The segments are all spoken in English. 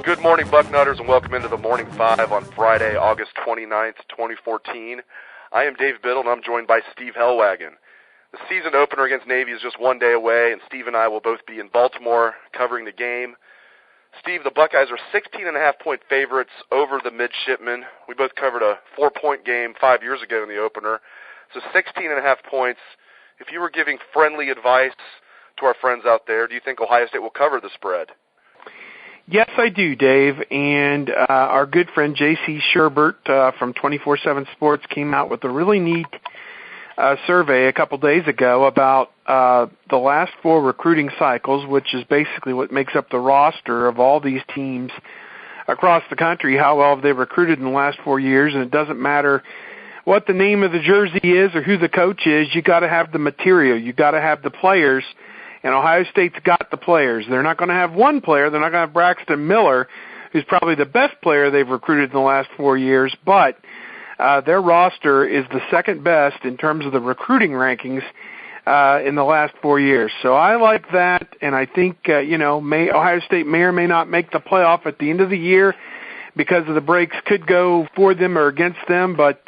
Good morning, Bucknutters, and welcome into the Morning Five on Friday, August 29th, 2014. I am Dave Biddle, and I'm joined by Steve Hellwagon. The season opener against Navy is just one day away, and Steve and I will both be in Baltimore covering the game. Steve, the Buckeyes are 16.5-point favorites over the midshipmen. We both covered a 4-point game 5 years ago in the opener, so 16.5 points. If you were giving friendly advice to our friends out there, do you think Ohio State will cover the spread? Yes, I do, Dave, and our good friend J.C. Sherbert from 24/7 Sports came out with a really neat survey a couple days ago about the last 4 recruiting cycles, which is basically what makes up the roster of all these teams across the country, how well they've recruited in the last 4 years, and it doesn't matter what the name of the jersey is or who the coach is, you got to have the material, you got to have the players. And Ohio State's got the players. They're not going to have one player. They're not going to have Braxton Miller, who's probably the best player they've recruited in the last 4 years. But their roster is the second best in terms of the recruiting rankings in the last 4 years. So I like that, and I think Ohio State may or may not make the playoff at the end of the year because of the breaks could go for them or against them. But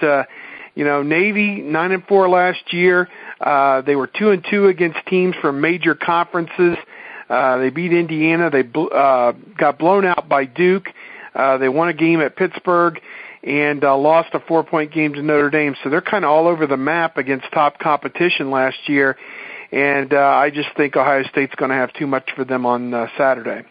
Navy 9-4 last year. They were 2-2 against teams from major conferences. They beat Indiana. They got blown out by Duke. They won a game at Pittsburgh and lost a 4-point game to Notre Dame. So they're kind of all over the map against top competition last year. And I just think Ohio State's going to have too much for them on Saturday.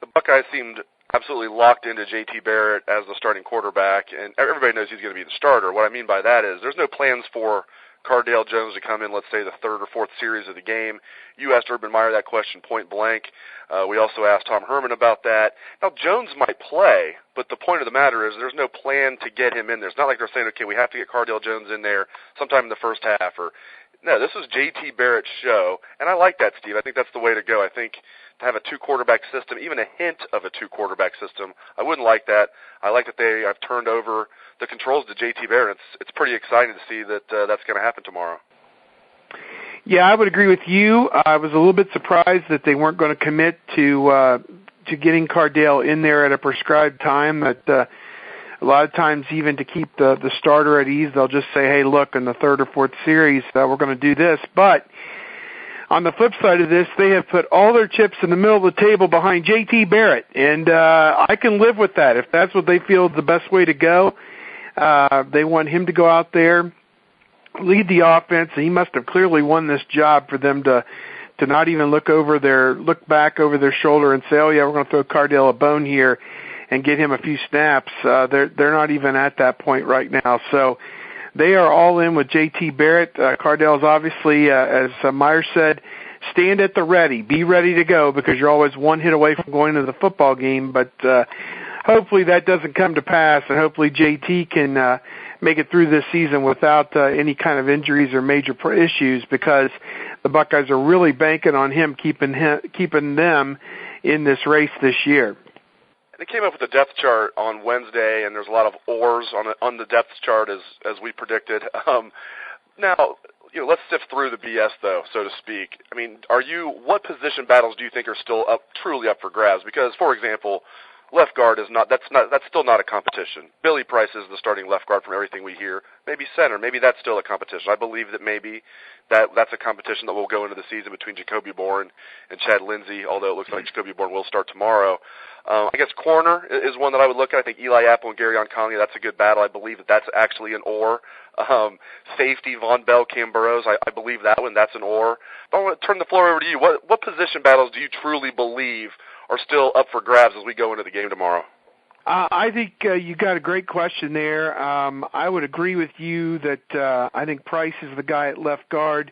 The Buckeyes seemed absolutely locked into J.T. Barrett as the starting quarterback, and everybody knows he's going to be the starter. What I mean by that is there's no plans for Cardale Jones to come in, let's say, the third or fourth series of the game. You asked Urban Meyer that question point blank. We also asked Tom Herman about that. Now, Jones might play, but the point of the matter is there's no plan to get him in there. It's not like they're saying, okay, we have to get Cardale Jones in there sometime in the first half. No, this is J.T. Barrett's show, and I like that, Steve. I think that's the way to go. I think to have a 2-quarterback system, even a hint of a 2-quarterback system, I wouldn't like that. I like that they have turned over the controls to J.T. Barrett. It's pretty exciting to see that that's going to happen tomorrow. Yeah, I would agree with you. I was a little bit surprised that they weren't going to commit to getting Cardale in there at a prescribed time. That a lot of times, even to keep the starter at ease, they'll just say, hey, look, in the third or fourth series, we're going to do this. But on the flip side of this, they have put all their chips in the middle of the table behind J.T. Barrett, and I can live with that. If that's what they feel is the best way to go, they want him to go out there, lead the offense, and he must have clearly won this job for them to not even look back over their shoulder and say, oh, yeah, we're going to throw Cardale a bone here and get him a few snaps. They're not even at that point right now. So they are all in with J.T. Barrett. Cardale's obviously, as Meyer said, stand at the ready. Be ready to go because you're always one hit away from going to the football game. But hopefully that doesn't come to pass, and hopefully J.T. can make it through this season without any kind of injuries or major issues because the Buckeyes are really banking on him keeping them in this race this year. They came up with a depth chart on Wednesday, and there's a lot of oars on the depth chart as we predicted. Now, let's sift through the BS, though, so to speak. I mean, what position battles do you think are still truly up for grabs? Because, for example, left guard that's still not a competition. Billy Price is the starting left guard from everything we hear. Maybe center, maybe that's still a competition. I believe that maybe that's a competition that will go into the season between Jacoby Bourne and Chad Lindsey, although it looks like Jacoby Bourne will start tomorrow. I guess corner is one that I would look at. I think Eli Apple and Gary Conley, that's a good battle. I believe that's actually an or. Safety, Von Bell, Cam Burrows, I believe that one, that's an or. But I want to turn the floor over to you. What position battles do you truly believe are still up for grabs as we go into the game tomorrow? I think you got a great question there. I would agree with you that I think Price is the guy at left guard.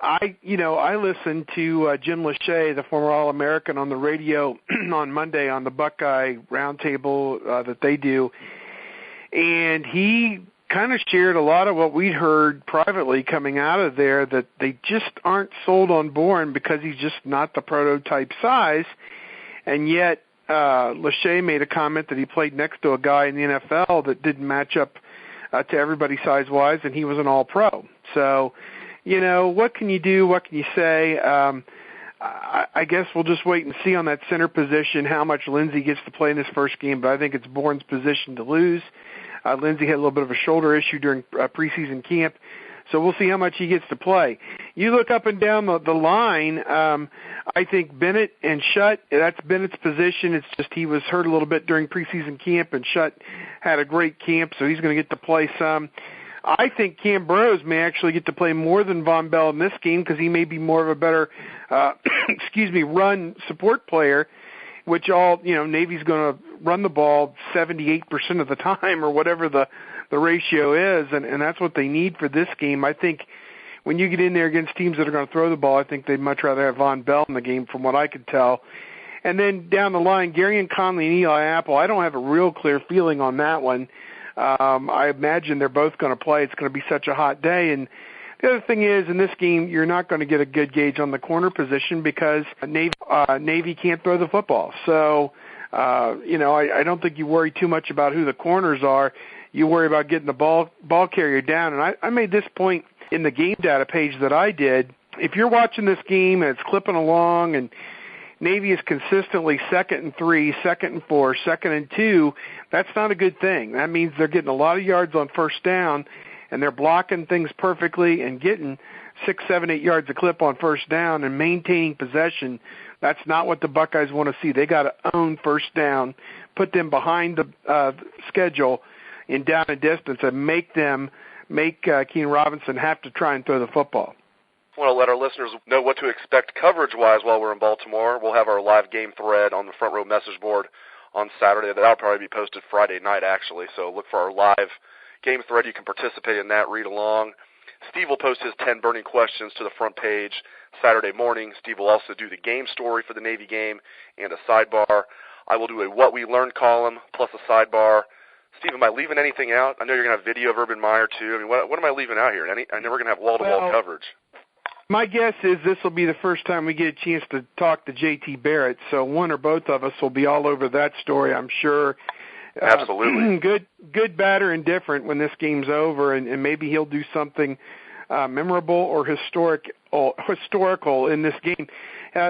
I listened to Jim Lachey, the former All-American, on the radio on Monday on the Buckeye Roundtable that they do, and he kind of shared a lot of what we'd heard privately coming out of there, that they just aren't sold on Bourne because he's just not the prototype size, and yet Lachey made a comment that he played next to a guy in the NFL that didn't match up to everybody size-wise, and he was an all-pro. So, what can you do? What can you say? I guess we'll just wait and see on that center position how much Lindsey gets to play in this first game, but I think it's Bourne's position to lose. Lindsey had a little bit of a shoulder issue during preseason camp, so we'll see how much he gets to play. You look up and down the line, I think Bennett and Shutt, that's Bennett's position. It's just he was hurt a little bit during preseason camp, and Shutt had a great camp, so he's going to get to play some. I think Cam Burrows may actually get to play more than Von Bell in this game because he may be more of a better, run support player, which Navy's going to run the ball 78% of the time or whatever the ratio is, and that's what they need for this game. I think when you get in there against teams that are going to throw the ball, I think they'd much rather have Von Bell in the game from what I could tell. And then down the line, Garyon Conley and Eli Apple, I don't have a real clear feeling on that one. I imagine they're both going to play. It's going to be such a hot day. And the other thing is, in this game, you're not going to get a good gauge on the corner position because Navy can't throw the football. So, I don't think you worry too much about who the corners are. You worry about getting the ball carrier down. And I made this point in the game data page that I did. If you're watching this game and it's clipping along and Navy is consistently 2nd and 3, 2nd and 4, 2nd and 2, that's not a good thing. That means they're getting a lot of yards on first down, and they're blocking things perfectly and getting 6, 7, 8 yards a clip on first down and maintaining possession. That's not what the Buckeyes want to see. They got to own first down, put them behind the schedule in down and distance, and make Keenan Robinson have to try and throw the football. I want to let our listeners know what to expect coverage-wise while we're in Baltimore. We'll have our live game thread on the front row message board on Saturday. That'll probably be posted Friday night, actually. So look for our live game thread. You can participate in that, read along. Steve will post his 10 burning questions to the front page Saturday morning. Steve will also do the game story for the Navy game and a sidebar. I will do a What We Learned column plus a sidebar. Steve, am I leaving anything out? I know you're going to have video of Urban Meyer, too. I mean, what am I leaving out here? I know we're going to have wall-to-wall coverage. My guess is this will be the first time we get a chance to talk to J.T. Barrett, so one or both of us will be all over that story, I'm sure. Absolutely. Good, bad, or indifferent when this game's over, and maybe he'll do something memorable or historical in this game.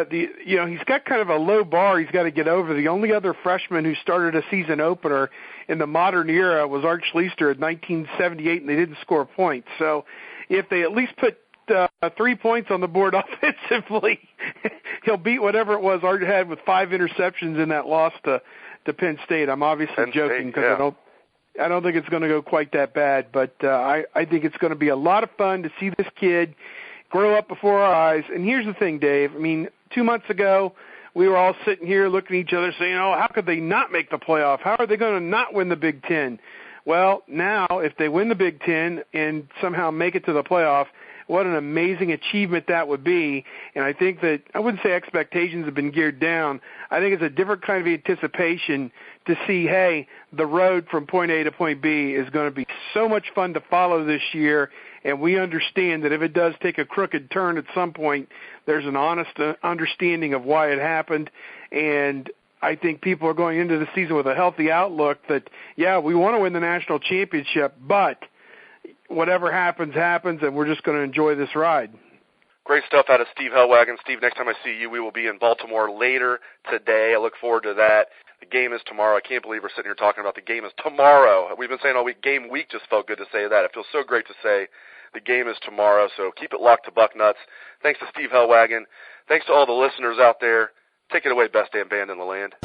He's got kind of a low bar he's got to get over. The only other freshman who started a season opener in the modern era was Arch Leister in 1978, and they didn't score a point. So if they at least put 3 points on the board offensively, he'll beat whatever it was Art had with 5 interceptions in that loss to Penn State. I'm obviously joking because I don't think it's going to go quite that bad, but I think it's going to be a lot of fun to see this kid grow up before our eyes. And here's the thing, Dave. I mean, 2 months ago, we were all sitting here looking at each other saying, how could they not make the playoff? How are they going to not win the Big Ten? Well, now, if they win the Big Ten and somehow make it to the playoff, what an amazing achievement that would be. And I think that, I wouldn't say expectations have been geared down. I think it's a different kind of anticipation to see, hey, the road from point A to point B is going to be so much fun to follow this year. And we understand that if it does take a crooked turn at some point, there's an honest understanding of why it happened. And I think people are going into the season with a healthy outlook that, yeah, we want to win the national championship, but whatever happens, happens, and we're just going to enjoy this ride. Great stuff out of Steve Hellwagon. Steve, next time I see you, we will be in Baltimore later today. I look forward to that. The game is tomorrow. I can't believe we're sitting here talking about the game is tomorrow. We've been saying all week, game week just felt good to say that. It feels so great to say the game is tomorrow, so keep it locked to Bucknuts. Thanks to Steve Hellwagon. Thanks to all the listeners out there. Take it away, best damn band in the land.